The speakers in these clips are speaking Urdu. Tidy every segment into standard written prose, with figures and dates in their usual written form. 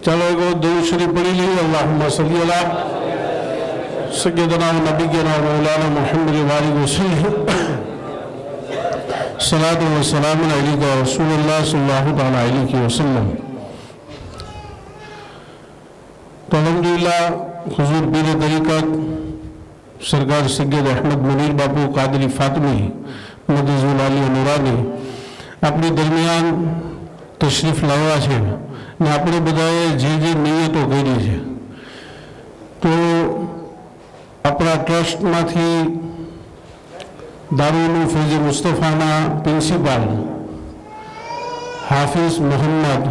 چلو ایک درود شریف پڑھی لیجیے. اللہم صلی علی سیدنا و نبینا و مولانا محمد وآلہ وسلم. صلاۃ و سلام علیک رسول اللہ صلی اللہ تعالیٰ علیہ وسلم. تو الحمدللہ حضور پیر طریقت سرکار سید احمد منیر باپو قادری فاطمی مدیز العالی نورانی આપણી દરમિયાન તશરીફ લાવ્યા છે ને આપણે બધાએ જે નિયતો કરી છે તો આપણા ટ્રસ્ટમાંથી દારૂલ ફૈઝ મુસ્તફાના પ્રિન્સિપાલ હાફિઝ મોહમ્મદ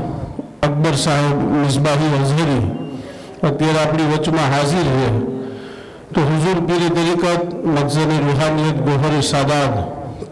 અકબર સાહેબ મિસબાહી અઝહરી અત્યારે આપણી વચમાં હાજર છે. તો હુઝુર પીર તરીકત મકઝદ રૂહાનિયત ગોહર સાદાત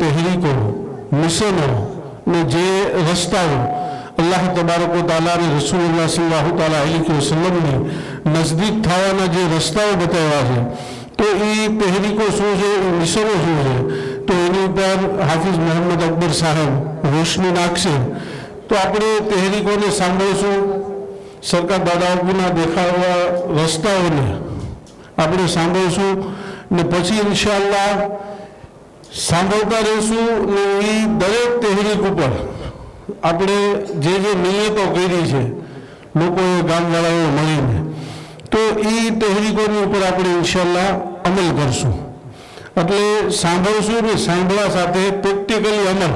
તહેરીકો મિશનો ને જે રસ્તાઓ અલ્લાહ તબારક વ તઆલા અને રસૂલુલ્લાહ સલ્લલ્લાહુ તઆલા અલૈહિ વસલ્લમની નજદીક થવાના જે રસ્તાઓ બતાવ્યા છે તો એ તહેરીકો શું છે, એ મિશનો શું છે, તો એની ઉપર હાફિઝ મોહમ્મદ અકબર સાહેબ રોશની નાખશે. તો આપણે તહેરીકોને સાંભળીશું, સરકાર દાદાઓના દેખાડવા રસ્તાઓને આપણે સાંભળીશું ને પછી ઇન્શાઅલ્લાહ સાંભળતા રહીશું. ને એ દરેક તહેરીક ઉપર આપણે જે નિયતો કરી છે લોકોએ ગામવાળાઓ મળીને તો એ તહેરીકોની ઉપર આપણે ઇન્શાઅલ્લાહ અમલ કરશું. એટલે સાંભળશું ને સાંભળવા સાથે પ્રેક્ટિકલી અમલ,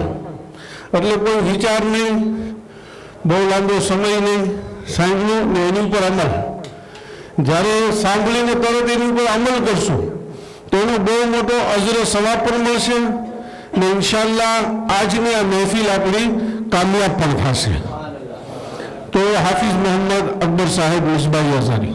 એટલે કોઈ વિચાર નહીં, બહુ લાંબો સમય નહીં, સાંભળ્યું ને એની ઉપર અમલ. જ્યારે સાંભળીને તરત એની ઉપર અમલ કરશું તો એનો બહુ મોટો અજર સવાબ પણ મળશે ને ઇન્શાઅલ્લાહ આજની આ મહેફિલ આપણી કામયાબ પણ થશે. તો હાફિઝ મોહમ્મદ અકબર સાહેબ મિસબાહી અઝહરી.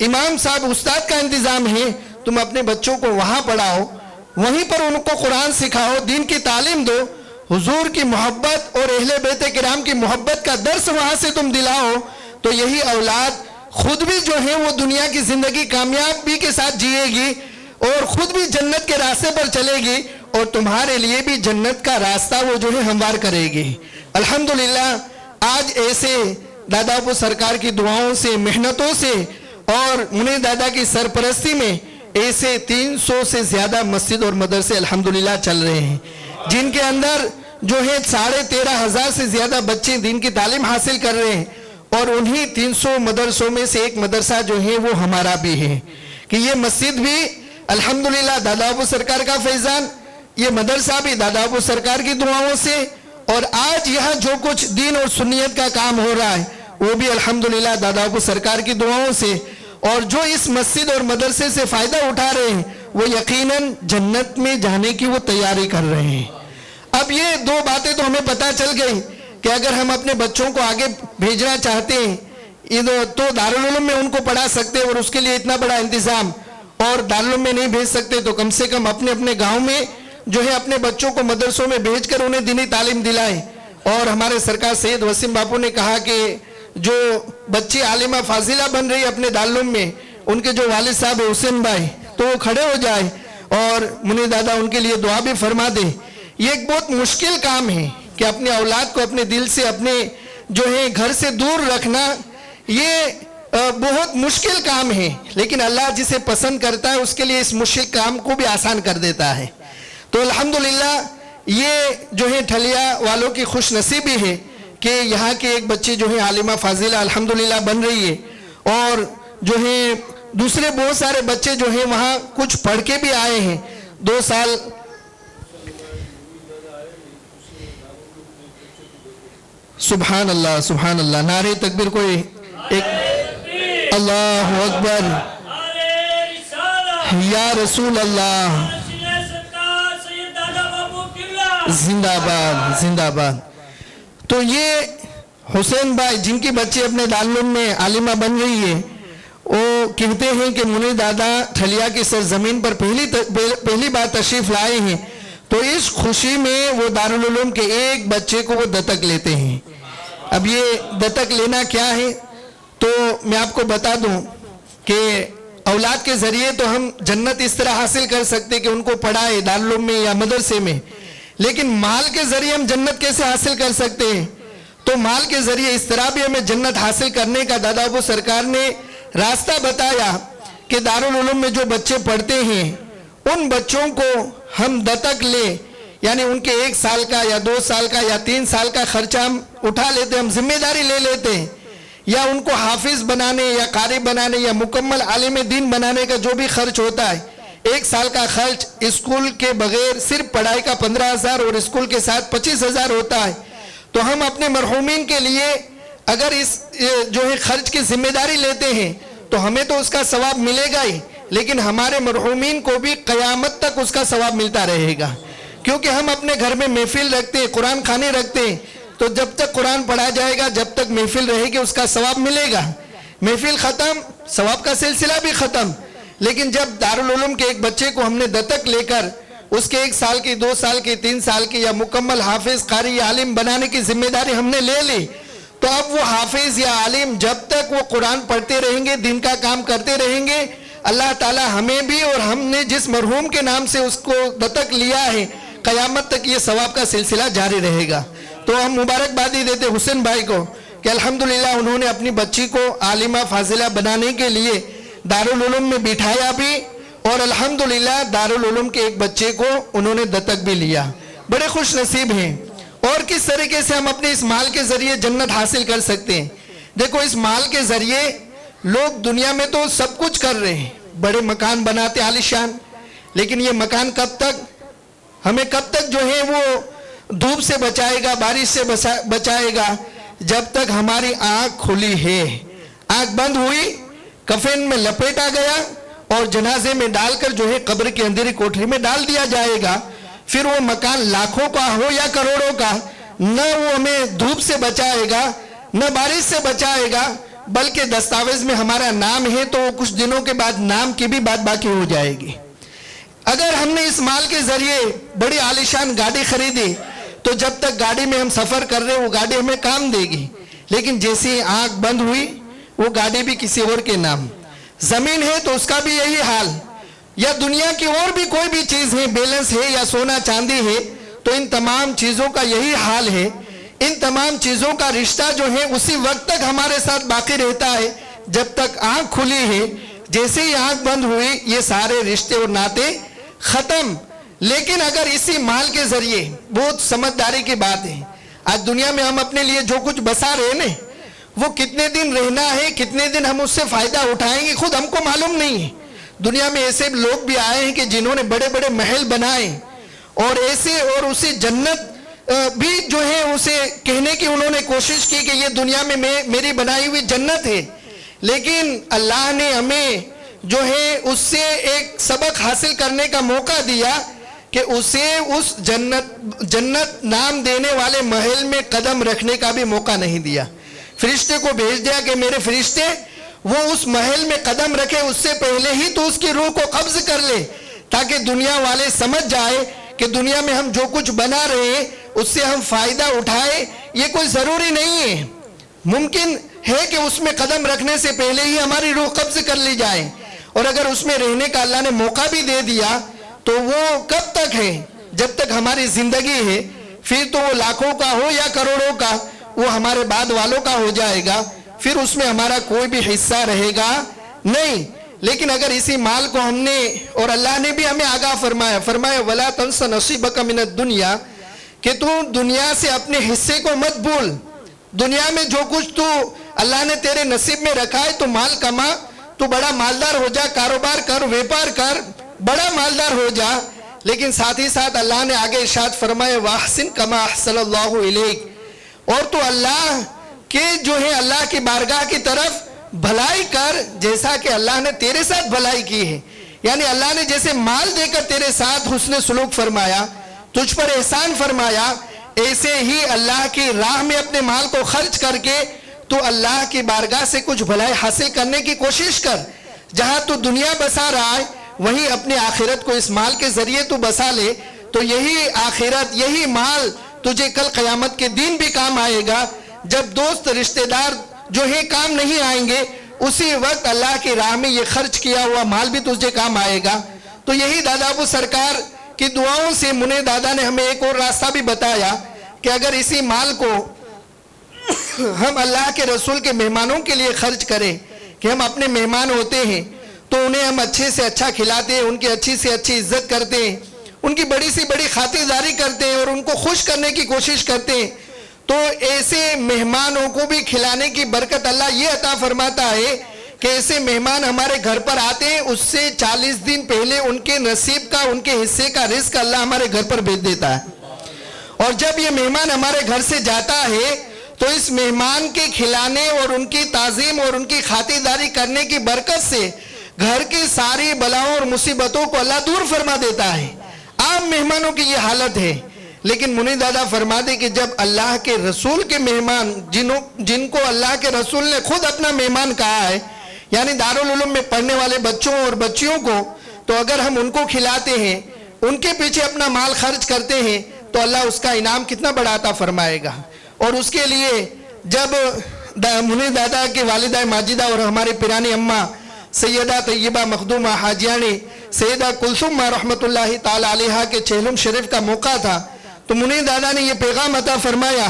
امام صاحب استاد کا انتظام ہے، تم اپنے بچوں کو وہاں پڑھاؤ، وہیں پر ان کو قرآن سکھاؤ، دین کی تعلیم دو، حضور کی محبت اور اہل بیت کرام کی محبت کا درس وہاں سے تم دلاؤ، تو یہی اولاد خود بھی جو ہے وہ دنیا کی زندگی کامیابی کے ساتھ جیے گی اور خود بھی جنت کے راستے پر چلے گی اور تمہارے لیے بھی جنت کا راستہ وہ جو ہے ہموار کرے گی۔ الحمدللہ آج ایسے دادا ابو سرکار کی دعاؤں سے، محنتوں سے اور منیر دادا کی سرپرستی میں ایسے 300 سے زیادہ مسجد اور مدرسے الحمدللہ چل رہے ہیں، جن کے اندر جو ہے 13,500 سے زیادہ بچے دین کی تعلیم حاصل کر رہے ہیں، اور انہی 300 مدرسوں میں سے ایک مدرسہ جو ہے وہ ہمارا بھی ہے کہ یہ مسجد بھی الحمدللہ دادا ابو سرکار کا فیضان، یہ مدرسہ بھی دادا ابو سرکار کی دعاؤں سے، اور آج یہاں جو کچھ دین اور سنیت کا کام ہو رہا ہے وہ بھی الحمدللہ دادا ابو سرکار کی دعاؤں سے، اور جو اس مسجد اور مدرسے سے فائدہ اٹھا رہے ہیں وہ یقیناً جنت میں جانے کی وہ تیاری کر رہے ہیں۔ اب یہ دو باتیں تو ہمیں پتہ چل گئی کہ اگر ہم اپنے بچوں کو آگے بھیجنا چاہتے ہیں تو دارالعلوم میں ان کو پڑھا سکتے اور اس کے لیے اتنا بڑا انتظام، اور دارالعلوم میں نہیں بھیج سکتے تو کم سے کم اپنے اپنے گاؤں میں جو ہے اپنے بچوں کو مدرسوں میں بھیج کر انہیں دینی تعلیم دلائیں۔ اور ہمارے سرکار سید وسیم باپو نے کہا کہ جو بچی عالمہ فاضلہ بن رہی اپنے دارالعلوم میں، ان کے جو والد صاحب ہیں حسین بھائی، تو وہ کھڑے ہو جائے اور منیر دادا ان کے لیے دعا بھی فرما دے۔ یہ ایک بہت مشکل کام ہے کہ اپنے اولاد کو اپنے دل سے اپنے جو ہے گھر سے دور رکھنا، یہ بہت مشکل کام ہے، لیکن اللہ جسے پسند کرتا ہے اس کے لیے اس مشکل کام کو بھی آسان کر دیتا ہے۔ تو الحمدللہ یہ جو ہے ٹھلیا والوں کی خوش نصیبی ہے کہ یہاں کے ایک بچی جو ہے عالمہ فاضلہ الحمدللہ بن رہی ہے، اور جو ہے دوسرے بہت سارے بچے جو ہیں وہاں کچھ پڑھ کے بھی آئے ہیں 2 سال۔ سبحان اللہ سبحان اللہ، نعرہ تکبیر کوئی ایک، اللہ اکبر، یا رسول اللہ، زندہ باد زندہ باد۔ تو یہ حسین بھائی جن کی بچے اپنے دارالعلوم میں عالمہ بن رہی ہے، وہ کہتے ہیں کہ منیر دادا ٹھلیا کی سرزمین پر پہلی بار تشریف لائے ہیں، تو اس خوشی میں وہ دارالعلوم کے ایک بچے کو وہ دتک لیتے ہیں۔ اب یہ دتک لینا کیا ہے تو میں آپ کو بتا دوں کہ اولاد کے ذریعے تو ہم جنت اس طرح حاصل کر سکتے کہ ان کو پڑھائے دارالعلوم میں یا مدرسے میں، لیکن مال کے ذریعے ہم جنت کیسے حاصل کر سکتے ہیں؟ تو مال کے ذریعے اس طرح بھی ہمیں جنت حاصل کرنے کا دادا ابو سرکار نے راستہ بتایا کہ دارالعلوم میں جو بچے پڑھتے ہیں ان بچوں کو ہم دتک لیں، یعنی ان کے 1 سال کا یا 2 سال کا یا 3 سال کا خرچہ ہم اٹھا لیتے ہیں، ہم ذمہ داری لے لیتے ہیں، یا ان کو حافظ بنانے یا قاری بنانے یا مکمل عالم دین بنانے کا جو بھی خرچ ہوتا ہے، 1 سال کا خرچ اسکول کے بغیر صرف پڑھائی کا 15,000 اور اسکول کے ساتھ 25,000 ہوتا ہے۔ تو ہم اپنے مرحومین کے لیے اگر اس جو ہے خرچ کی ذمہ داری لیتے ہیں تو ہمیں تو اس کا ثواب ملے گا ہی، لیکن ہمارے مرحومین کو بھی قیامت تک اس کا ثواب ملتا رہے گا، کیونکہ ہم اپنے گھر میں محفل رکھتے ہیں، قرآن خانے رکھتے ہیں، تو جب تک قرآن پڑھا جائے گا، جب تک محفل رہے گی اس کا ثواب ملے گا۔ محفل ختم، ثواب کا سلسلہ بھی ختم، لیکن جب دارالعلوم کے ایک بچے کو ہم نے دتک لے کر اس کے 1 سال کی 2 سال کی 3 سال کی یا مکمل حافظ قاری یا عالم بنانے کی ذمہ داری ہم نے لے لی، تو اب وہ حافظ یا عالم جب تک وہ قرآن پڑھتے رہیں گے، دین کا کام کرتے رہیں گے، اللہ تعالی ہمیں بھی اور ہم نے جس مرحوم کے نام سے اس کو دتک لیا ہے قیامت تک یہ ثواب کا سلسلہ جاری رہے گا۔ تو ہم مبارکبادی دیتے حسین بھائی کو کہ الحمدللہ انہوں نے اپنی بچی کو عالمہ فاضلہ بنانے کے لیے دارالعلوم میں بٹھایا بھی، اور الحمدللہ دارالعلوم کے ایک بچے کو انہوں نے دتک بھی لیا۔ بڑے خوش نصیب ہیں۔ اور کس طریقے سے ہم اپنے اس مال کے ذریعے جنت حاصل کر سکتے ہیں؟ دیکھو، اس مال کے ذریعے لوگ دنیا میں تو سب کچھ کر رہے ہیں، بڑے مکان بناتے عالیشان، لیکن یہ مکان کب تک ہمیں کب تک جو ہے وہ دھوپ سے بچائے گا، بارش سے بچائے گا؟ جب تک ہماری آنکھ کھلی ہے۔ آنکھ بند ہوئی، کفن میں لپیٹا گیا اور جنازے میں ڈال کر جو ہے قبر کی اندھیری کوٹری میں ڈال دیا جائے گا، پھر وہ مکان لاکھوں کا ہو یا کروڑوں کا، نہ وہ ہمیں دھوپ سے بچائے گا، نہ بارش سے بچائے گا، بلکہ دستاویز میں ہمارا نام ہے تو کچھ دنوں کے بعد نام کی بھی بات باقی ہو جائے گی. اگر ہم نے اس مال کے ذریعے بڑی عالیشان گاڑی خریدی تو جب تک گاڑی میں ہم سفر کر رہے وہ گاڑی ہمیں کام دے گی، لیکن جیسی آنکھ بند ہوئی وہ گاڑی بھی کسی اور کے نام. زمین ہے تو اس کا بھی یہی حال، یا دنیا کی اور بھی کوئی بھی چیز ہے، بیلنس ہے یا سونا چاندی ہے، تو ان تمام چیزوں کا یہی حال ہے. ان تمام چیزوں کا رشتہ جو ہے اسی وقت تک ہمارے ساتھ باقی رہتا ہے جب تک آنکھ کھلی ہے. جیسے ہی آنکھ بند ہوئی یہ سارے رشتے اور ناطے ختم. لیکن اگر اسی مال کے ذریعے، بہت سمجھداری کی بات ہے، آج دنیا میں ہم اپنے لیے جو کچھ بسا رہے ہیں وہ کتنے دن رہنا ہے، کتنے دن ہم اس سے فائدہ اٹھائیں گے خود ہم کو معلوم نہیں ہے. دنیا میں ایسے لوگ بھی آئے ہیں کہ جنہوں نے بڑے بڑے محل بنائے اور ایسے، اور اسے جنت بھی جو ہے اسے کہنے کی انہوں نے کوشش کی کہ یہ دنیا میں میری بنائی ہوئی جنت ہے. لیکن اللہ نے ہمیں جو ہے اس سے ایک سبق حاصل کرنے کا موقع دیا کہ اسے اس جنت نام دینے والے محل میں قدم رکھنے کا بھی موقع نہیں دیا. فرشتے کو بھیج دیا کہ میرے فرشتے وہ اس محل میں قدم رکھے، اس سے پہلے ہی تو اس کی روح کو قبض کر لے، تاکہ دنیا والے سمجھ جائے کہ دنیا میں ہم جو کچھ بنا رہے ہیں اس سے ہم فائدہ اٹھائے. یہ کوئی ضروری نہیں ہے، ممکن ہے کہ اس میں قدم رکھنے سے پہلے ہی ہماری روح قبض کر لی جائے. اور اگر اس میں رہنے کا اللہ نے موقع بھی دے دیا تو وہ کب تک ہے؟ جب تک ہماری زندگی ہے. پھر تو وہ لاکھوں کا ہو یا کروڑوں کا، وہ ہمارے بعد والوں کا ہو جائے گا، پھر اس میں ہمارا کوئی بھی حصہ رہے گا نہیں. لیکن اگر اسی مال کو ہم نے، اور اللہ نے بھی ہمیں آگاہ فرمایا وَلَا تَنْسَ نَصِيبَكَ مِنَ الدُّنْيَا، کہ تو دنیا سے اپنے حصے کو مت بھول. دنیا میں جو کچھ تو اللہ نے تیرے نصیب میں رکھا ہے تو مال کما، تو بڑا مالدار ہو جا، کاروبار کر، ویپار کر، بڑا مالدار ہو جا. لیکن ساتھ ہی ساتھ اللہ نے آگے ارشاد فرمایا وَأَحْسِنْ كَمَا أَحْسَنَ اللَّهُ إِلَيْكَ، اور تو اللہ کے جو ہے اللہ کی بارگاہ کی طرف بھلائی کر جیسا کہ اللہ نے تیرے ساتھ بھلائی کی ہے. یعنی اللہ نے جیسے مال دے کر تیرے ساتھ حسن سلوک فرمایا، تجھ پر احسان فرمایا، ایسے ہی اللہ کی راہ میں اپنے مال کو خرچ کر کے تو اللہ کی بارگاہ سے کچھ بھلائی حاصل کرنے کی کوشش کر. جہاں تو دنیا بسا رہا ہے وہیں اپنے آخرت کو اس مال کے ذریعے تو بسا لے، تو یہی آخرت، یہی مال تجھے کل قیامت کے دن بھی کام آئے گا. جب دوست رشتہ دار جو ہے کام نہیں آئیں گے، اسی وقت اللہ کی راہ میں یہ خرچ کیا ہوا مال بھی تجھے کام آئے گا. تو یہی دادا ابو سرکار کی دعاؤں سے منیر دادا نے ہمیں ایک اور راستہ بھی بتایا کہ اگر اسی مال کو ہم اللہ کے رسول کے مہمانوں کے لیے خرچ کریں، کہ ہم اپنے مہمان ہوتے ہیں تو انہیں ہم اچھے سے اچھا کھلاتے ہیں، ان کی اچھی سے اچھی عزت کرتے ہیں، ان کی بڑی سی بڑی خاطرداری کرتے ہیں اور ان کو خوش کرنے کی کوشش کرتے ہیں، تو ایسے مہمانوں کو بھی کھلانے کی برکت اللہ یہ عطا فرماتا ہے کہ ایسے مہمان ہمارے گھر پر آتے ہیں، اس سے 40 دن پہلے ان کے نصیب کا، ان کے حصے کا رزق اللہ ہمارے گھر پر بھیج دیتا ہے. اور جب یہ مہمان ہمارے گھر سے جاتا ہے تو اس مہمان کے کھلانے اور ان کی تعظیم اور ان کی خاطرداری کرنے کی برکت سے گھر کی ساری بلاؤں اور مصیبتوں کو اللہ دور فرما دیتا ہے. عام مہمانوں کی یہ حالت ہے. لیکن منیر دادا فرما دے کہ جب اللہ کے رسول کے مہمان، جن کو اللہ کے رسول نے خود اپنا مہمان کہا ہے، یعنی دارالعلوم میں پڑھنے والے بچوں اور بچیوں کو، تو اگر ہم ان کو کھلاتے ہیں، ان کے پیچھے اپنا مال خرچ کرتے ہیں تو اللہ اس کا انعام کتنا بڑا عطا فرمائے گا. اور اس کے لیے جب منیر دادا کی والدہ ماجدہ اور ہمارے پیرانی اماں سیدہ طیبہ مخدومہ حاجیانی سیدہ کلثوم رحمت اللہ تعالی علیہ کے چہلم شریف کا موقع تھا، تو منیر دادا نے یہ پیغام عطا فرمایا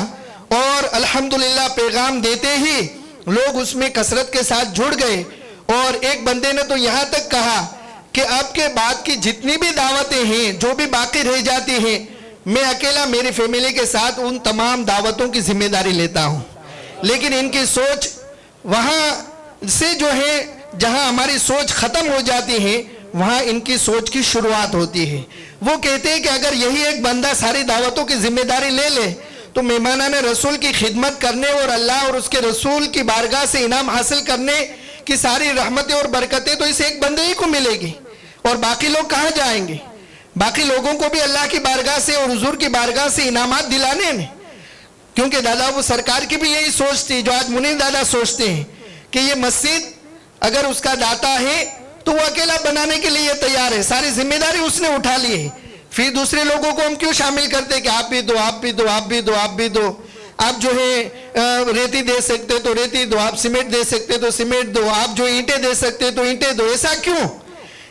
اور الحمدللہ پیغام دیتے ہی لوگ اس میں کثرت کے ساتھ جڑ گئے. اور ایک بندے نے تو یہاں تک کہا کہ اب کے بعد کی جتنی بھی دعوتیں ہیں جو بھی باقی رہ جاتی ہیں، میں اکیلا میری فیملی کے ساتھ ان تمام دعوتوں کی ذمہ داری لیتا ہوں. لیکن ان کی سوچ وہاں سے جو ہے، جہاں ہماری سوچ ختم ہو جاتی ہے وہاں ان کی سوچ کی شروعات ہوتی ہے. وہ کہتے ہیں کہ اگر یہی ایک بندہ ساری دعوتوں کی ذمہ داری لے لے تو مہمانان رسول کی خدمت کرنے اور اللہ اور اس کے رسول کی بارگاہ سے انعام حاصل کرنے کی ساری رحمتیں اور برکتیں تو اس ایک بندے ہی کو ملے گی. اور باقی لوگ کہاں جائیں گے؟ باقی لوگوں کو بھی اللہ کی بارگاہ سے اور حضور کی بارگاہ سے انعامات دلانے ہیں. کیونکہ دادا ابو سرکار کی بھی یہی سوچ تھی جو آج منیر دادا سوچتے ہیں کہ یہ مسجد اگر اس کا داتا ہے تو وہ اکیلا بنانے کے لیے تیار ہے, ساری ذمہ داری اس نے اٹھا لی ہے. پھر دوسرے لوگوں کو ہم کیوں شامل کرتے کہ آپ بھی دو, آپ بھی دو, آپ بھی دو, آپ بھی دو, آپ جو ہے ریتی دے سکتے تو ریتی دو, آپ سیمنٹ دے سکتے تو سیمنٹ دو, آپ جو اینٹیں دے سکتے تو اینٹیں دو. ایسا کیوں؟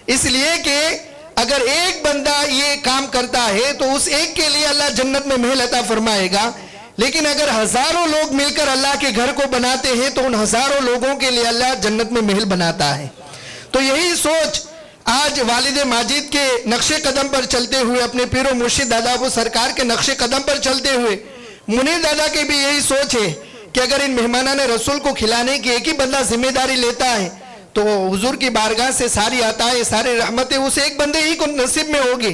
اس لیے کہ اگر ایک بندہ یہ کام کرتا ہے تو اس ایک کے لیے اللہ جنت میں محل عطا فرمائے گا, لیکن اگر ہزاروں لوگ مل کر اللہ کے گھر کو بناتے ہیں تو ان ہزاروں لوگوں کے لیے اللہ جنت میں محل بناتا ہے. تو یہی سوچ آج والد ماجد کے نقش قدم پر چلتے ہوئے, اپنے پیر و مرشد دادا ابو سرکار کے نقش قدم پر چلتے ہوئے, منیر دادا کی بھی یہی سوچ ہے کہ اگر ان مہمانان رسول کو کھلانے کی ایک ہی بندہ ذمہ داری لیتا ہے تو حضور کی بارگاہ سے ساری عطائیں, ساری رحمتیں اس ایک بندے ہی کو نصیب میں ہوگی.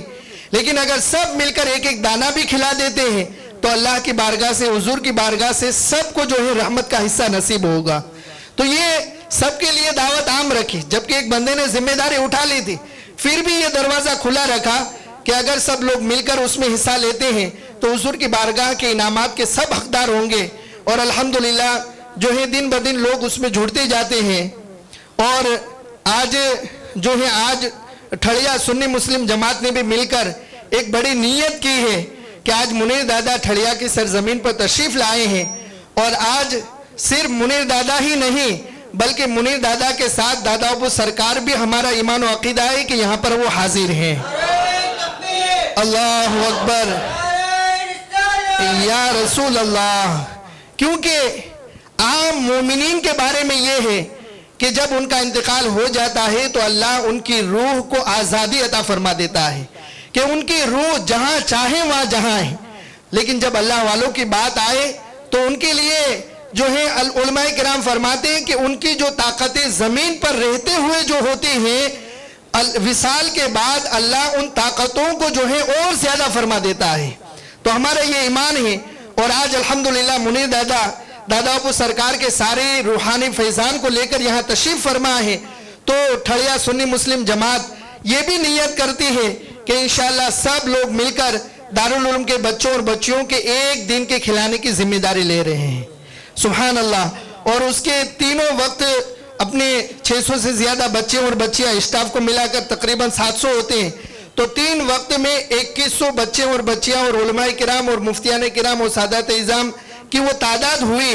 لیکن اگر سب مل کر ایک ایک دانہ بھی کھلا دیتے ہیں تو اللہ کی بارگاہ سے, حضور کی بارگاہ سے سب کو جو ہے رحمت کا حصہ نصیب ہوگا. تو یہ سب کے لیے دعوت عام رکھی, جبکہ ایک بندے نے ذمہ داری اٹھا لی تھی, پھر بھی یہ دروازہ کھلا رکھا کہ اگر سب لوگ مل کر اس میں حصہ لیتے ہیں تو حضور کی بارگاہ کے انعامات کے سب حقدار ہوں گے. اور الحمدللہ جو ہے دن بدن لوگ اس میں جڑتے جاتے ہیں. اور آج جو ہے آج ٹھڑیا سنی مسلم جماعت نے بھی مل کر ایک بڑی نیت کی ہے کہ آج منیر دادا ٹھڑیا کی سرزمین پر تشریف لائے ہیں. اور آج صرف منیر دادا ہی نہیں بلکہ منیر دادا کے ساتھ دادا ابو سرکار بھی ہمارا ایمان و عقیدہ ہے کہ یہاں پر وہ حاضر ہیں. اللہ اکبر یا رسول اللہ. کیونکہ عام مومنین کے بارے میں یہ ہے کہ جب ان کا انتقال ہو جاتا ہے تو اللہ ان کی روح کو آزادی عطا فرما دیتا ہے کہ ان کی روح جہاں چاہے وہاں جہاں ہے. لیکن جب اللہ والوں کی بات آئے تو ان کے لیے جو ہے علماء کرام فرماتے ہیں کہ ان کی جو طاقتیں زمین پر رہتے ہوئے جو ہوتی ہیں, وصال کے بعد اللہ ان طاقتوں کو جو ہے اور زیادہ فرما دیتا ہے. تو ہمارا یہ ایمان ہے. اور آج الحمدللہ منیر دادا ابو سرکار کے سارے روحانی فیضان کو لے کر یہاں تشریف فرما ہے. تو ٹھڑیا سنی مسلم جماعت یہ بھی نیت کرتی ہے کہ انشاءاللہ سب لوگ مل کر دارالعلوم کے بچوں اور بچیوں کے ایک دن کے کھلانے کی ذمہ داری لے رہے ہیں. سبحان اللہ. اور اس کے تینوں وقت اپنے 600 سے زیادہ بچے اور بچیاں اسٹاف کو ملا کر تقریباً 700 ہوتے ہیں. تو 3 وقت میں 2100 بچے اور بچیاں اور علماء کرام اور مفتیان کرام اور سادات اعظام کی وہ تعداد ہوئی,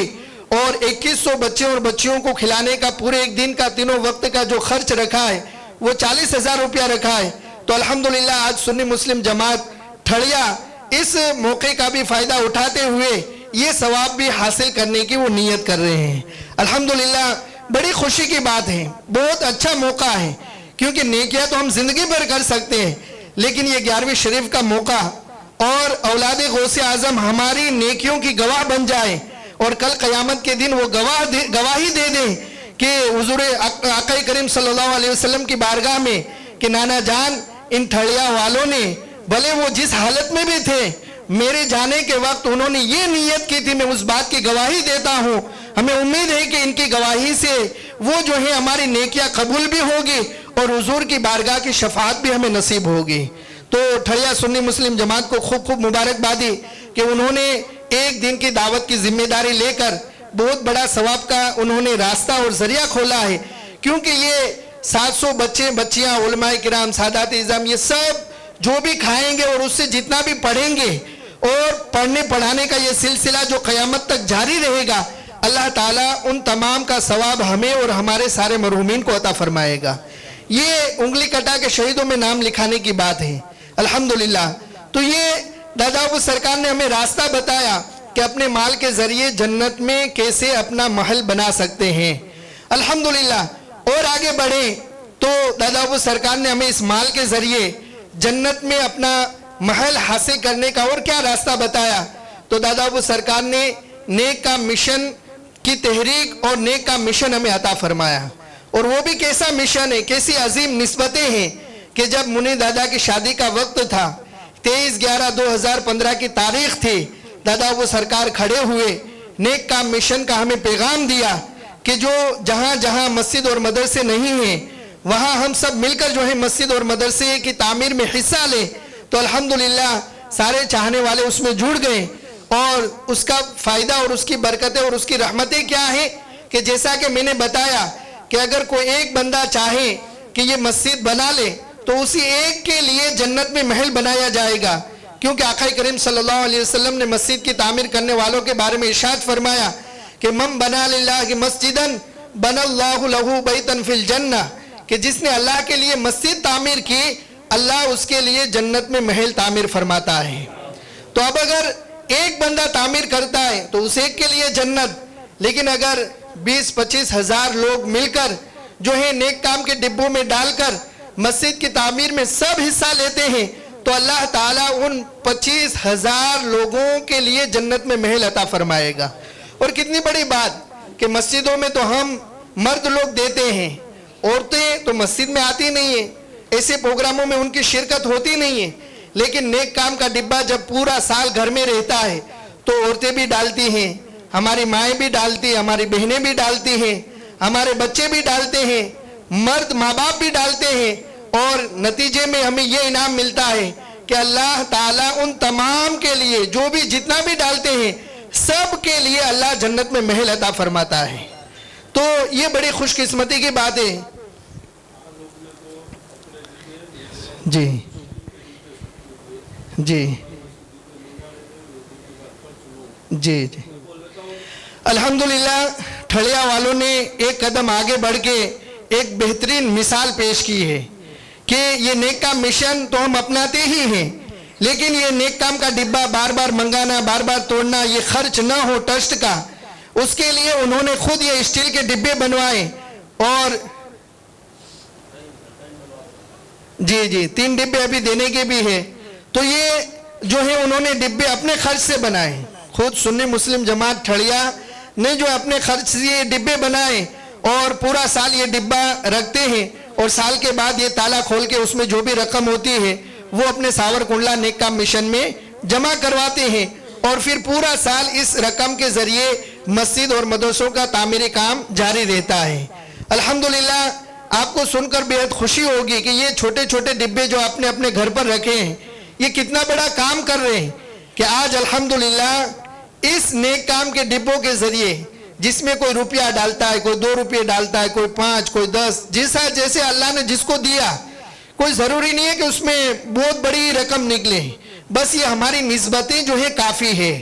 اور 2100 بچے اور بچیوں کو کھلانے کا پورے ایک دن کا تینوں وقت کا جو خرچ رکھا ہے وہ 40,000 روپیہ رکھا ہے. تو الحمدللہ آج سنی مسلم جماعت ٹھڑیا اس موقع کا بھی فائدہ اٹھاتے ہوئے یہ ثواب بھی حاصل کرنے کی وہ نیت کر رہے ہیں. الحمدللہ بڑی خوشی کی بات ہے, بہت اچھا موقع ہے, کیونکہ نیکیاں تو ہم زندگی بھر کر سکتے ہیں, لیکن یہ 11ویں شریف کا موقع اور اولاد غوث اعظم ہماری نیکیوں کی گواہ بن جائے اور کل قیامت کے دن وہ گواہی دے دیں کہ حضور آقا کریم صلی اللہ علیہ وسلم کی بارگاہ میں کہ نانا جان ان ٹھڑیا والوں نے بھلے وہ جس حالت میں بھی تھے, میرے جانے کے وقت انہوں نے یہ نیت کی تھی, میں اس بات کی گواہی دیتا ہوں. ہمیں امید ہے کہ ان کی گواہی سے وہ جو ہے ہماری نیکیاں قبول بھی ہوگی اور حضور کی بارگاہ کی شفاعت بھی ہمیں نصیب ہوگی. تو ٹھڑیا سنی مسلم جماعت کو خوب مبارکبادی کہ انہوں نے ایک دن کی دعوت کی ذمہ داری لے کر بہت بڑا ثواب کا انہوں نے راستہ اور ذریعہ کھولا ہے. کیونکہ یہ 700 بچے بچیاں علماء کرام سادات اعظام یہ سب جو بھی کھائیں گے اور اس سے جتنا بھی پڑھیں گے اور پڑھنے پڑھانے کا یہ سلسلہ جو قیامت تک جاری رہے گا, اللہ تعالیٰ ان تمام کا ثواب ہمیں اور ہمارے سارے مرحومین کو عطا فرمائے گا. یہ انگلی کٹا کے شہیدوں میں نام لکھانے کی بات ہے الحمدللہ. تو یہ دادا ابو سرکار نے ہمیں راستہ بتایا کہ اپنے مال کے ذریعے جنت میں کیسے اپنا محل بنا سکتے ہیں الحمدللہ. اور آگے بڑھیں تو دادا ابو سرکار نے ہمیں اس مال کے ذریعے جنت میں اپنا محل حاصل کرنے کا اور کیا راستہ بتایا. تو دادا ابو سرکار نے نیک کا مشن کی تحریک اور نیک کا مشن ہمیں عطا فرمایا. اور وہ بھی کیسا مشن ہے, کیسی عظیم نسبتیں ہیں کہ جب منی دادا کی شادی کا وقت تھا, 23/11/2015 کی تاریخ تھی, دادا ابو سرکار کھڑے ہوئے, نیک کا مشن کا ہمیں پیغام دیا کہ جو جہاں جہاں مسجد اور مدرسے نہیں ہیں وہاں ہم سب مل کر جو ہے مسجد اور مدرسے کی تعمیر میں حصہ لیں. تو الحمدللہ سارے چاہنے والے اس میں جڑ گئے, اور اس کا فائدہ اور اس کی برکتیں اور اس کی رحمتیں کیا ہیں کہ جیسا کہ میں نے بتایا کہ اگر کوئی ایک بندہ چاہے کہ یہ مسجد بنا لے تو اسی ایک کے لیے جنت میں محل بنایا جائے گا، کیونکہ آقا کریم صلی اللہ علیہ وسلم نے مسجد کی تعمیر کرنے والوں کے بارے میں ارشاد فرمایا کہ من بنا للہ مسجدن بنا اللہ لہ بیتن فی الجنہ، کہ جس نے اللہ کے لیے مسجد تعمیر کی اللہ اس کے لیے جنت میں محل تعمیر فرماتا ہے۔ تو اب اگر ایک بندہ تعمیر کرتا ہے تو اس ایک کے لیے جنت، لیکن اگر 20-25 ہزار لوگ مل کر جو ہے نیک کام کے ڈبوں میں ڈال کر مسجد کی تعمیر میں سب حصہ لیتے ہیں تو اللہ تعالیٰ ان 25,000 لوگوں کے لیے جنت میں محل عطا فرمائے گا۔ اور کتنی بڑی بات کہ مسجدوں میں تو ہم مرد لوگ دیتے ہیں، عورتیں تو مسجد میں آتی نہیں ہیں، ایسے پروگراموں میں ان کی شرکت ہوتی نہیں ہے، لیکن نیک کام کا ڈبہ جب پورا سال گھر میں رہتا ہے تو عورتیں بھی ڈالتی ہیں، ہماری مائیں بھی ڈالتی ہیں، ہماری بہنیں بھی ڈالتی ہیں، ہمارے بچے بھی ڈالتے ہیں، مرد ماں باپ بھی ڈالتے ہیں، اور نتیجے میں ہمیں یہ انعام ملتا ہے کہ اللہ تعالیٰ ان تمام کے لیے جو بھی جتنا بھی ڈالتے ہیں سب کے لیے اللہ جنت میں محل عطا فرماتا ہے۔ تو یہ بڑی خوش قسمتی کی بات ہے۔ جی جی جی جی الحمدللہ ٹھڑیا والوں نے ایک قدم آگے بڑھ کے ایک بہترین مثال پیش کی ہے کہ یہ نیک کام مشن تو ہم اپناتے ہی ہیں، لیکن یہ نیک کام کا ڈبہ بار بار منگانا، بار بار توڑنا، یہ خرچ نہ ہو ٹرسٹ کا، اس کے لیے انہوں نے خود یہ اسٹیل کے ڈبے بنوائے، اور جی 3 ڈبے ابھی دینے کے بھی ہیں۔ تو یہ جو ہے انہوں نے ڈبے اپنے خرچ سے بنائے، خود سنی مسلم جماعت ٹھڑیا نے جو اپنے خرچ سے یہ ڈبے بنائے، اور پورا سال یہ ڈبہ رکھتے ہیں، اور سال کے بعد یہ تالا کھول کے اس میں جو بھی رقم ہوتی ہے وہ اپنے ساور کنڈلا نیک کام مشن میں جمع کرواتے ہیں، اور پھر پورا سال اس رقم کے ذریعے مسجد اور مدرسوں کا تعمیری کام جاری رہتا ہے۔ الحمدللہ آپ کو سن کر بہت خوشی ہوگی کہ یہ چھوٹے چھوٹے ڈبے جو آپ نے اپنے گھر پر رکھے ہیں یہ کتنا بڑا کام کر رہے ہیں کہ آج الحمدللہ اس نیک کام کے ڈبوں کے ذریعے جس میں کوئی روپیہ ڈالتا ہے، کوئی 2 روپے ڈالتا ہے، کوئی 5، کوئی 10، جیسے اللہ نے جس کو دیا، کوئی ضروری نہیں ہے کہ اس میں بہت بڑی رقم نکلے، بس یہ ہماری نسبتیں جو ہے کافی ہے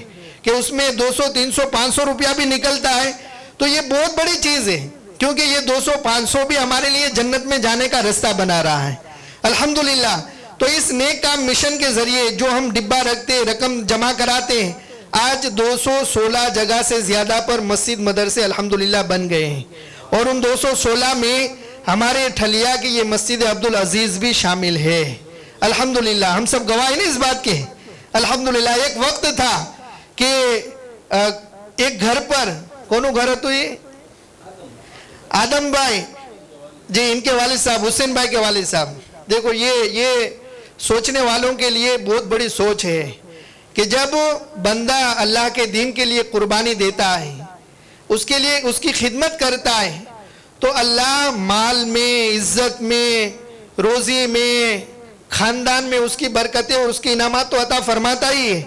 کہ اس میں 200، 300، 500 روپیہ بھی نکلتا ہے تو یہ بہت بڑی چیز ہے، کیونکہ یہ 200، 500 بھی ہمارے لیے جنت میں جانے کا رستہ بنا رہا ہے الحمدللہ۔ تو اس نیک کام مشن کے ذریعے جو ہم ڈبہ رکھتے، رقم جمع کراتے ہیں، آج 216 جگہ سے زیادہ پر مسجد مدرسے الحمدللہ بن گئے ہیں، اور ان 216 میں ہمارے ٹھلیا کی یہ مسجد عبدالعزیز بھی شامل ہے الحمدللہ۔ ہم سب گواہ ہیں اس بات کے الحمدللہ۔ ایک وقت تھا کہ ایک گھر پر، کونوں گھر تو یہ آدم بھائی جی، ان کے والد صاحب حسین بھائی کے والد صاحب، دیکھو یہ سوچنے والوں کے لیے بہت بڑی سوچ ہے کہ جب بندہ اللہ کے دین کے لیے قربانی دیتا ہے، اس کے لیے اس کی خدمت کرتا ہے، تو اللہ مال میں، عزت میں، روزی میں، خاندان میں اس کی برکتیں اور اس کی انعامات تو عطا فرماتا ہی ہے،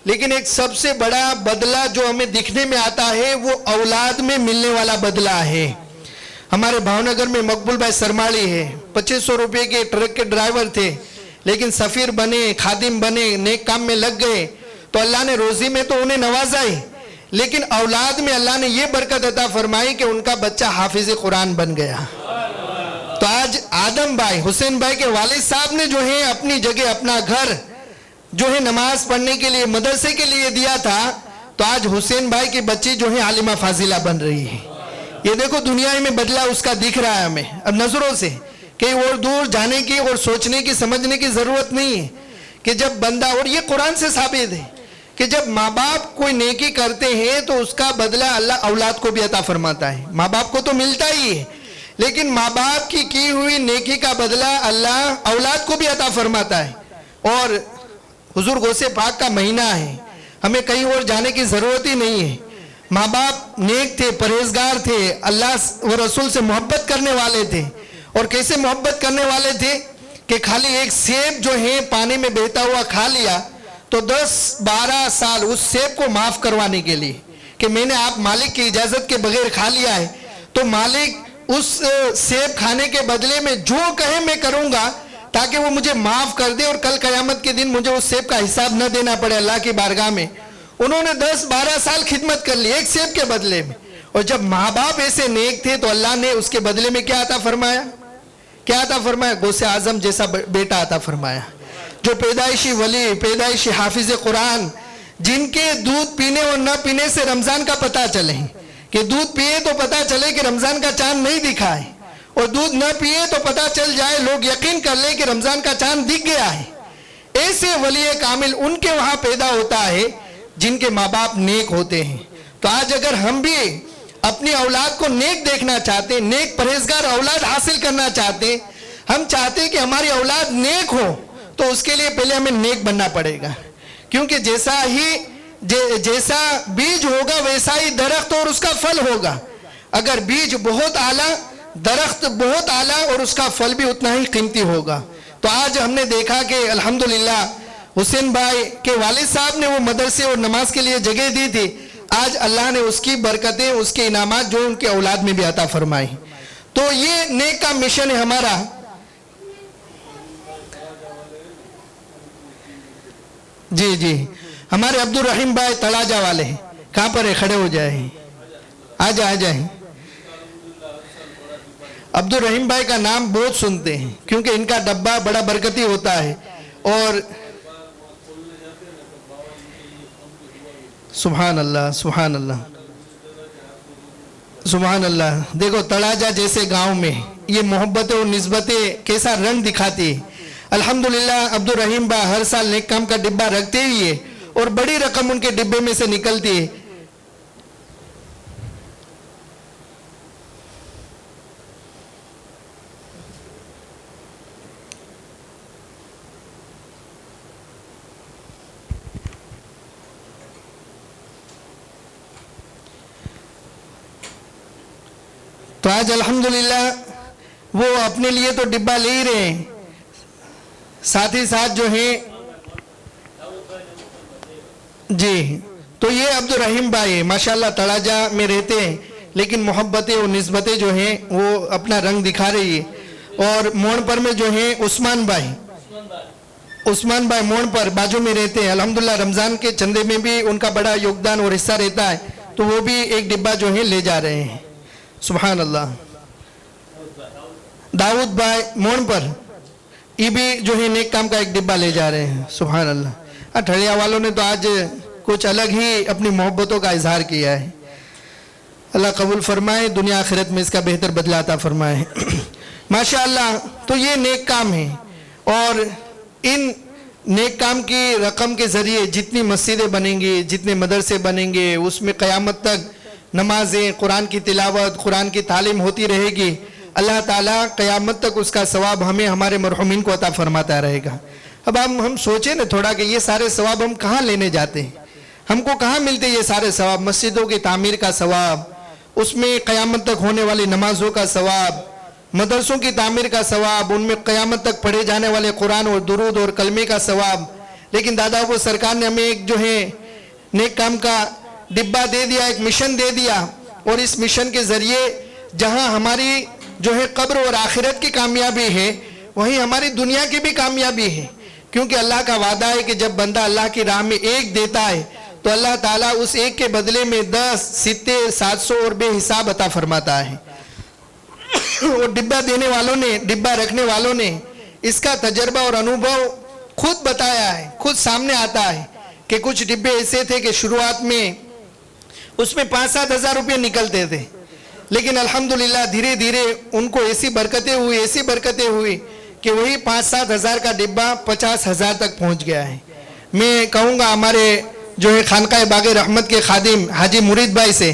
لیکن ایک سب سے بڑا بدلہ جو ہمیں دکھنے میں آتا ہے وہ اولاد میں ملنے والا بدلہ ہے۔ ہمارے بھاونگر میں مقبول بھائی سرماڑی ہے، 2500 روپے کے ٹرک کے ڈرائیور تھے، لیکن سفیر بنے، خادم بنے، نیک کام میں لگ گئے تو اللہ نے روزی میں تو انہیں نوازا ہی، لیکن اولاد میں اللہ نے یہ برکت عطا فرمائی کہ ان کا بچہ حافظ قرآن بن گیا۔ تو آج آدم بھائی، حسین بھائی کے والد صاحب نے جو ہے اپنی جگہ، اپنا گھر جو ہے نماز پڑھنے کے لیے، مدرسے کے لیے دیا تھا، تو آج حسین بھائی کی بچی جو ہے عالمہ فاضلہ بن رہی ہے۔ یہ دیکھو دنیا میں بدلہ اس کا دکھ رہا ہے ہمیں اب نظروں سے، کہیں اور دور جانے کی اور سوچنے کی، سمجھنے کی ضرورت نہیں ہے کہ جب بندہ، اور یہ قرآن سے ثابت ہے کہ جب ماں باپ کوئی نیکی کرتے ہیں تو اس کا بدلہ اللہ اولاد کو بھی عطا فرماتا ہے۔ ماں باپ کو تو ملتا ہی ہے، لیکن ماں باپ کی ہوئی نیکی کا بدلہ اللہ اولاد کو بھی عطا فرماتا ہے۔ اور حضور غوث پاک کا مہینہ ہے، ہمیں کہیں اور جانے کی ضرورت ہی نہیں ہے۔ ماں باپ نیک تھے، پرہیزگار تھے، اللہ و رسول سے محبت کرنے والے تھے، اور کیسے محبت کرنے والے تھے کہ خالی ایک سیب جو ہے پانی میں بہتا ہوا کھا لیا تو 10-12 سال اس سیب کو معاف کروانے کے لیے کہ میں نے آپ مالک کی اجازت کے بغیر کھا لیا ہے تو مالک اس سیب کھانے کے بدلے میں جو کہے میں کروں گا تاکہ وہ مجھے معاف کر دے اور کل قیامت کے دن مجھے اس سیب کا حساب نہ دینا پڑے اللہ کی بارگاہ میں. انہوں نے 10-12 سال خدمت کر لی ایک سیب کے بدلے میں, اور جب ماں باپ ایسے نیک تھے تو اللہ نے اس کے بدلے میں کیا عطا فرمایا؟ کیا عطا فرمایا؟ غوث اعظم جیسا بیٹا عطا فرمایا, جو پیدائشی ولی, پیدائشی حافظ قرآن, جن کے دودھ پینے اور نہ پینے سے رمضان کا پتہ چلے کہ دودھ پیے تو پتہ چلے کہ رمضان کا چاند نہیں دکھا ہے, اور دودھ نہ پیے تو پتہ چل جائے, لوگ یقین کر لیں کہ رمضان کا چاند دکھ گیا ہے. ایسے ولی کامل ان کے وہاں پیدا ہوتا ہے جن کے ماں باپ نیک ہوتے ہیں. تو آج اگر ہم بھی اپنی اولاد کو نیک دیکھنا چاہتے ہیں, نیک پرہیزگار اولاد حاصل کرنا چاہتے ہیں, ہم چاہتے ہیں کہ ہماری اولاد نیک ہو, تو اس کے لیے پہلے ہمیں نیک بننا پڑے گا, کیونکہ جیسا بیج ہوگا ویسا ہی درخت اور اس کا پھل ہوگا. اگر بیج بہت اعلیٰ, درخت بہت اعلیٰ, اور اس کا پھل بھی اتنا ہی قیمتی ہوگا. تو آج ہم نے دیکھا کہ الحمدللہ حسین بھائی کے والد صاحب نے وہ مدرسے اور نماز کے لیے جگہ دی تھی, آج اللہ نے اس کی برکتیں, اس کے انعامات جو ان کے اولاد میں بھی عطا فرمائی. تو یہ نیک کا مشن ہے ہمارا. جی ہمارے عبدالرحیم بھائی تڑاجا والے ہیں, کہاں پر ہے؟ کھڑے ہو جائیں, آ جائیں. عبدالرحیم بھائی کا نام بہت سنتے ہیں کیونکہ ان کا ڈبہ بڑا برکتی ہوتا ہے. اور سبحان اللہ سبحان اللہ سبحان اللہ, دیکھو تڑاجا جیسے گاؤں میں یہ محبتیں اور نسبتیں کیسا رنگ دکھاتی ہے. الحمدللہ عبدالرحیم بھائی ہر سال نیک کام کا ڈبہ رکھتے ہی ہے, اور بڑی رقم ان کے ڈبے میں سے نکلتی ہے. تو آج الحمدللہ وہ اپنے لیے تو ڈبہ لے ہی رہے ہیں, ساتھ ہی ساتھ جو ہیں جی. تو یہ عبدالرحیم بھائی ماشاءاللہ تڑاجا میں رہتے ہیں, لیکن محبتیں اور نسبتیں جو ہیں وہ اپنا رنگ دکھا رہی ہے. اور موڑ پر میں جو ہیں عثمان بھائی موڑ پر بازو میں رہتے ہیں. الحمدللہ رمضان کے چندے میں بھی ان کا بڑا یوگدان اور حصہ رہتا ہے, تو وہ بھی ایک ڈبہ جو ہے لے جا رہے ہیں. سبحان اللہ. داؤد بھائی موڑ پر یہ بھی جو ہے نیک کام کا ایک ڈبہ لے جا رہے ہیں. سبحان اللہ. ٹھڑیا والوں نے تو آج کچھ الگ ہی اپنی محبتوں کا اظہار کیا ہے. اللہ قبول فرمائے, دنیا آخرت میں اس کا بہتر بدلہ عطا فرمائے. ماشاءاللہ. تو یہ نیک کام ہے, اور ان نیک کام کی رقم کے ذریعے جتنی مسجدیں بنیں گی, جتنے مدرسے بنیں گے, اس میں قیامت تک نمازیں, قرآن کی تلاوت, قرآن کی تعلیم ہوتی رہے گی. اللہ تعالیٰ قیامت تک اس کا ثواب ہمیں ہمارے مرحومین کو عطا فرماتا رہے گا. اب ہم سوچیں نا تھوڑا کہ یہ سارے ثواب ہم کہاں لینے جاتے ہیں, ہم کو کہاں ملتے یہ سارے ثواب؟ مسجدوں کی تعمیر کا ثواب, اس میں قیامت تک ہونے والی نمازوں کا ثواب, مدرسوں کی تعمیر کا ثواب, ان میں قیامت تک پڑھے جانے والے قرآن اور درود اور کلمے کا ثواب. لیکن دادا وہ سرکار نے ہمیں ایک جو ہے نیک کام کا ڈبہ دے دیا, ایک مشن دے دیا, اور اس مشن کے ذریعے جہاں ہماری جو ہے قبر اور آخرت کی کامیابی ہے, وہیں ہماری دنیا کی بھی کامیابی ہے. کیونکہ اللہ کا وعدہ ہے کہ جب بندہ اللہ کی راہ میں ایک دیتا ہے تو اللہ تعالیٰ اس ایک کے بدلے میں 10, 70, 700 اور بے حساب عطا فرماتا ہے. اور ڈبہ دینے والوں نے, ڈبہ رکھنے والوں نے اس کا تجربہ اور انوبھو خود بتایا ہے, خود سامنے آتا ہے کہ کچھ ڈبے ایسے تھے کہ شروعات میں اس میں 5-7 ہزار روپے نکلتے تھے, لیکن الحمدللہ دھیرے دھیرے ان کو ایسی برکتیں ہوئی کہ وہی 5-7 ہزار کا ڈبہ 50 ہزار تک پہنچ گیا ہے. میں کہوں گا ہمارے جو ہے خانقاہ باغ رحمت کے خادم حاجی مرید بھائی سے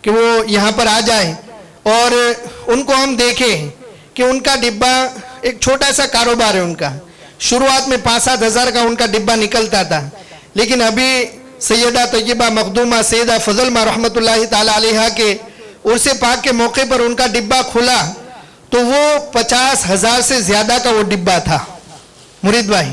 کہ وہ یہاں پر آ جائیں اور ان کو ہم دیکھیں کہ ان کا ڈبہ ایک چھوٹا سا کاروبار ہے ان کا. شروعات میں 5-7 ہزار کا ان کا ڈبہ نکلتا تھا, لیکن ابھی سیدہ طیبہ مخدومہ سیدہ فضل ماں رحمت اللہ تعالی علیہ کے عرس پاک کے موقع پر ان کا ڈبہ کھلا تو وہ 50 ہزار سے زیادہ کا وہ ڈبہ تھا. مرید بھائی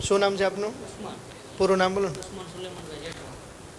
શું નામ છે આપનું? પૂરું નામ બોલો।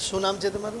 શું નામ છે તમારું?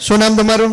શું નામ તમારું?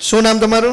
શું નામ તમારું?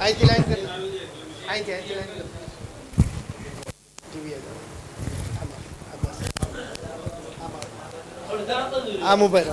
અહીંથી લાઈન કરી, અહીંથી લાઈન કરી આમ ઉભા રહો।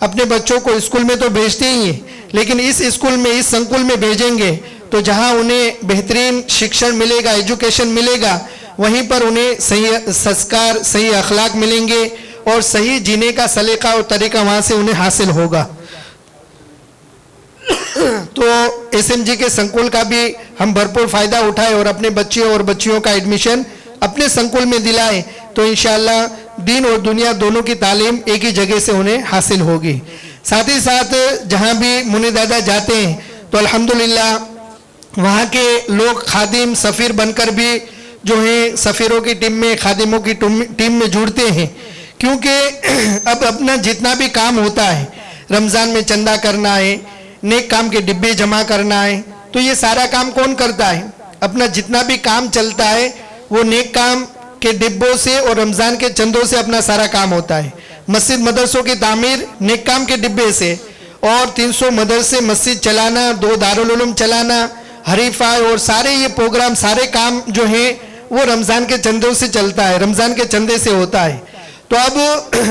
اپنے بچوں کو اسکول میں تو بھیجتے ہی ہیں، لیکن اس اسکول میں، اس سنکول میں بھیجیں گے تو جہاں انہیں بہترین شکشن ملے گا، ایجوکیشن ملے گا، وہیں پر انہیں صحیح سنسکار، صحیح اخلاق ملیں گے اور صحیح جینے کا سلیقہ اور طریقہ وہاں سے انہیں حاصل ہوگا۔ تو ایس ایم جی کے سنکول کا بھی ہم بھرپور فائدہ اٹھائیں اور اپنے بچے اور بچیوں کا ایڈمیشن اپنے سنکول میں دلائیں تو انشاءاللہ دین اور دنیا دونوں کی تعلیم ایک ہی جگہ سے انہیں حاصل ہوگی۔ ساتھ ہی ساتھ جہاں بھی منی دادا جاتے ہیں تو الحمدللہ وہاں کے لوگ خادم، سفیر بن کر بھی جو ہیں سفیروں کی ٹیم میں، خادموں کی ٹیم میں جڑتے ہیں، کیونکہ اب اپنا جتنا بھی کام ہوتا ہے، رمضان میں چندہ کرنا ہے، نیک کام کے ڈبے جمع کرنا ہے، تو یہ سارا کام کون کرتا ہے؟ اپنا جتنا بھی کام چلتا ہے وہ نیک کام کے ڈبوں سے اور رمضان کے چندوں سے اپنا سارا کام ہوتا ہے۔ مسجد مدرسوں کی تعمیر نیک کام کے ڈبے سے، اور 300 مدرسے مسجد چلانا، 2 دارالعلوم چلانا، حریفہ اور سارے یہ پروگرام، سارے کام جو ہیں وہ رمضان کے چندوں سے چلتا ہے، رمضان کے چندے سے ہوتا ہے۔ تو اب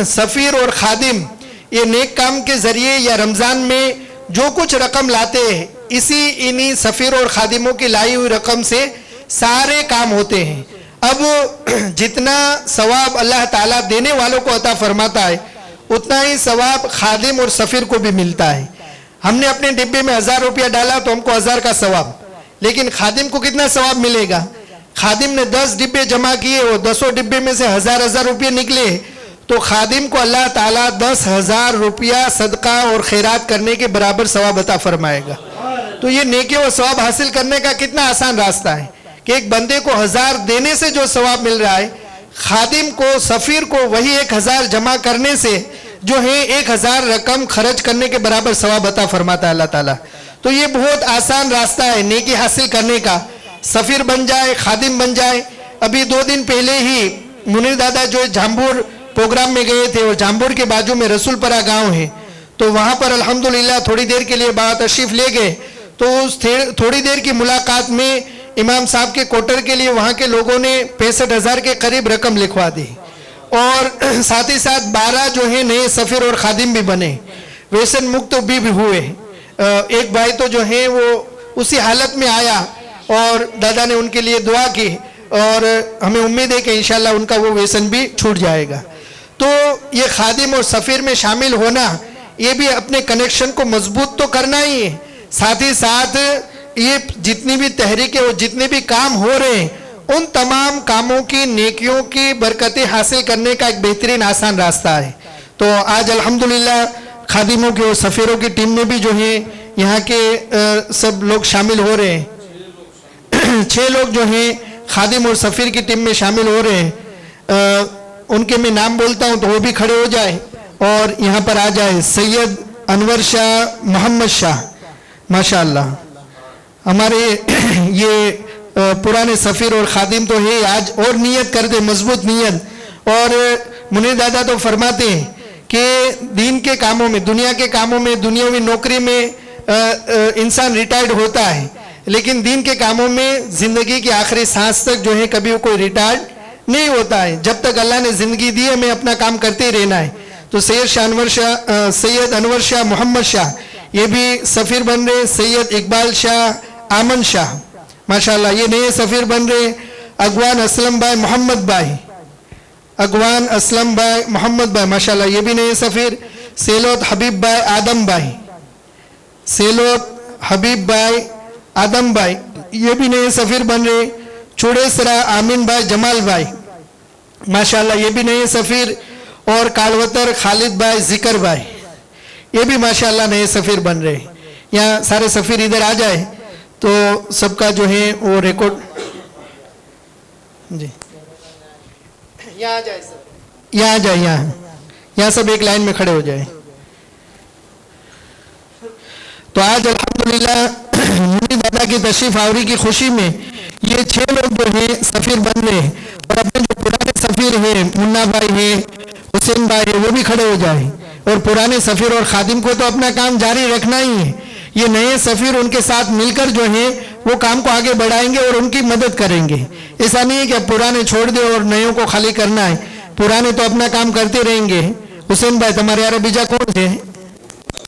سفیر اور خادم یہ نیک کام کے ذریعے یا رمضان میں جو کچھ رقم لاتے ہیں، انہی سفیر اور خادموں کی لائی ہوئی رقم سے سارے کام ہوتے ہیں۔ اب جتنا ثواب اللہ تعالیٰ دینے والوں کو عطا فرماتا ہے اتنا ہی ثواب خادم اور سفیر کو بھی ملتا ہے۔ ہم نے اپنے ڈبے میں 1000 روپیہ ڈالا تو ہم کو 1000 کا ثواب، لیکن خادم کو کتنا ثواب ملے گا؟ خادم نے 10 ڈبے جمع کیے اور 10 ڈبے میں سے 1000 روپیہ نکلے تو خادم کو اللہ تعالیٰ 10,000 روپیہ صدقہ اور خیرات کرنے کے برابر ثواب عطا فرمائے گا۔ تو یہ نیکی اور ثواب حاصل کرنے کا کتنا آسان راستہ ہے کہ ایک بندے کو 1000 دینے سے جو ثواب مل رہا ہے، خادم کو، سفیر کو وہی 1000 جمع کرنے سے جو ہے 1000 رقم خرچ کرنے کے برابر ثواب عطا فرماتا ہے اللہ تعالیٰ۔ تو یہ بہت آسان راستہ ہے نیکی حاصل کرنے کا، سفیر بن جائے، خادم بن جائے۔ ابھی 2 دن پہلے ہی منیر دادا جو جھامبور پروگرام میں گئے تھے اور جھامبور کے بازو میں رسول پرا گاؤں ہے، تو وہاں پر الحمدللہ تھوڑی دیر کے لیے بات تشریف لے گئے تو اس تھوڑی دیر کی ملاقات میں امام صاحب کے کوٹر کے لیے وہاں کے لوگوں نے 65,000 کے قریب رقم لکھوا دی، اور ساتھ ہی ساتھ 12 جو ہیں نئے سفیر اور خادم بھی بنے، ویسن مکت بھی ہوئے۔ ایک بھائی تو جو ہیں وہ اسی حالت میں آیا اور دادا نے ان کے لیے دعا کی اور ہمیں امید ہے کہ انشاءاللہ ان کا وہ ویسن بھی چھوٹ جائے گا۔ تو یہ خادم اور سفیر میں شامل ہونا، یہ بھی اپنے کنیکشن کو مضبوط تو کرنا ہی ہے، ساتھ ہی ساتھ یہ جتنی بھی تحریکیں اور جتنے بھی کام ہو رہے ہیں ان تمام کاموں کی نیکیوں کی برکتیں حاصل کرنے کا ایک بہترین آسان راستہ ہے۔ تو آج الحمدللہ خادموں کے اور سفیروں کی ٹیم میں بھی جو ہیں یہاں کے سب لوگ شامل ہو رہے ہیں، 6 لوگ جو ہیں خادم اور سفیر کی ٹیم میں شامل ہو رہے ہیں۔ ان کے میں نام بولتا ہوں تو وہ بھی کھڑے ہو جائے اور یہاں پر آ جائے۔ سید انور شاہ محمد شاہ، ماشاءاللہ ہمارے یہ پرانے سفیر اور خادم تو ہے، آج اور نیت کرتے، مضبوط نیت۔ اور منیر دادا تو فرماتے ہیں کہ دین کے کاموں میں، دنیا کے کاموں میں، دنیاوی نوکری میں انسان ریٹائرڈ ہوتا ہے، لیکن دین کے کاموں میں زندگی کی آخری سانس تک جو ہے کبھی کوئی ریٹائرڈ نہیں ہوتا ہے۔ جب تک اللہ نے زندگی دی ہے ہمیں اپنا کام کرتے ہی رہنا ہے۔ تو سید انور شاہ محمد شاہ یہ بھی سفیر بن رہے، سید اقبال شاہ آمن شاہ ماشاءاللہ یہ نئے سفیر بن رہے، اگوان اسلم بھائی محمد بھائی، اگوان اسلم بھائی محمد بھائی ماشاءاللہ یہ بھی نئے سفیر، سیلوت حبیب بھائی آدم بھائی، سیلوت حبیب بھائی آدم بھائی یہ بھی نئے سفیر بن رہے، چوڑے سرا آمین بھائی جمال بھائی ماشاءاللہ یہ بھی نئے سفیر، اور کالوتر خالد بھائی ذکر بھائی یہ بھی ماشاءاللہ نئے سفیر بن رہے۔ یہاں سارے سفیر ادھر آ جائے تو سب کا جو ہے وہ ریکارڈ جی یہاں آ جائے، سب یہاں آ جائے، یہاں سب ایک لائن میں کھڑے ہو جائے۔ تو آج الحمدللہ منی دادا کی تشریف آوری کی خوشی میں یہ 6 لوگ جو ہیں سفیر بن رہے ہیں، اور اپنے جو پرانے سفیر ہیں منا بھائی ہیں، حسین بھائی ہیں، وہ بھی کھڑے ہو جائیں، اور پرانے سفیر اور خادم کو تو اپنا کام جاری رکھنا ہی ہے۔ یہ نئے سفیر ان کے ساتھ مل کر جو ہیں وہ کام کو آگے بڑھائیں گے اور ان کی مدد کریں گے۔ ایسا نہیں ہے کہ پرانے چھوڑ دے اور نئےوں کو خالی کرنا ہے، پرانے تو اپنا کام کرتے رہیں گے۔ حسین بھائی تمہارے یار بیجا کون تھے؟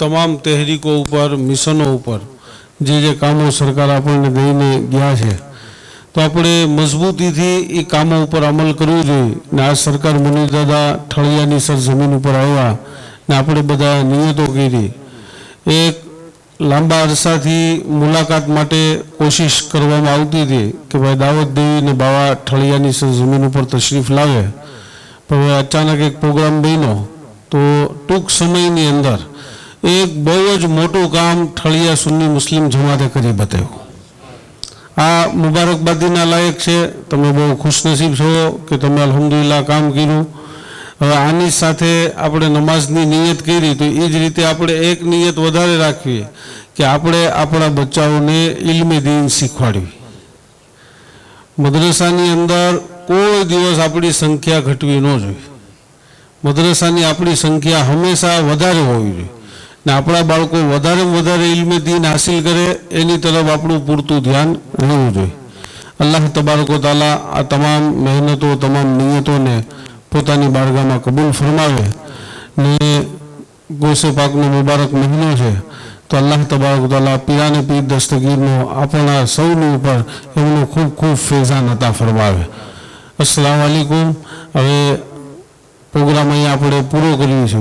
તમામ તહેરીકો ઉપર, મિશનો ઉપર જે કામો સરકાર આપણને દઈને ગયા છે, તો આપણે મજબૂતીથી એ કામો ઉપર અમલ કરવું જોઈએ ને આ સરકાર મુનીર દાદા ઠળિયાની સરજમીન ઉપર આવ્યા ને આપણે બધા નિયતો કરી, એક લાંબા અરસાથી મુલાકાત માટે કોશિશ કરવામાં આવતી હતી કે ભાઈ દાવત દેવી ને બાવા ઠળિયાની સરજમીન ઉપર તશરીફ લાવે, પણ હવે અચાનક એક પ્રોગ્રામ બન્યો તો ટૂંક સમયની અંદર એક બહુ જ મોટું કામ ઠળિયા સુન્ની મુસ્લિમ જમાતે કરી બતાવ્યું। આ મુબારકબાદીના લાયક છે, તમે બહુ ખુશનસીબ છો કે તમે અલ્હમ્દુલિલ્લાહ કામ કર્યું। હવે આની સાથે આપણે નમાઝની નિયત કરી તો એ જ રીતે આપણે એક નિયત વધારે રાખવી કે આપણે આપણા બચ્ચાઓને ઇલ્મે દીન શીખવાડવી। મદ્રસાની અંદર કોઈ દિવસ આપણી સંખ્યા ઘટવી ન જોઈએ, મદ્રસાની આપણી સંખ્યા હંમેશા વધારે હોવી જોઈએ ને આપણા બાળકો વધારેમાં વધારે ઇલ્મે દીન હાસિલ કરે એની તરફ આપણું પૂરતું ધ્યાન રહેવું જોઈએ। અલ્લાહ તબારક વ તઆલા આ તમામ મહેનતો, તમામ નિયતોને પોતાની બારગામાં કબૂલ ફરમાવે ને ગોસે પાકનો મુબારક મહિનો છે તો અલ્લાહ તબારક વ તઆલા પીરાને પીર દસ્તગીરનો આપણા સૌની ઉપર એમનો ખૂબ ખૂબ ફેઝાન અતા ફરમાવે। અસ્સલામુ અલૈકુમ। હવે પ્રોગ્રામ અહીંયા આપણે પૂરો કરીએ છીએ।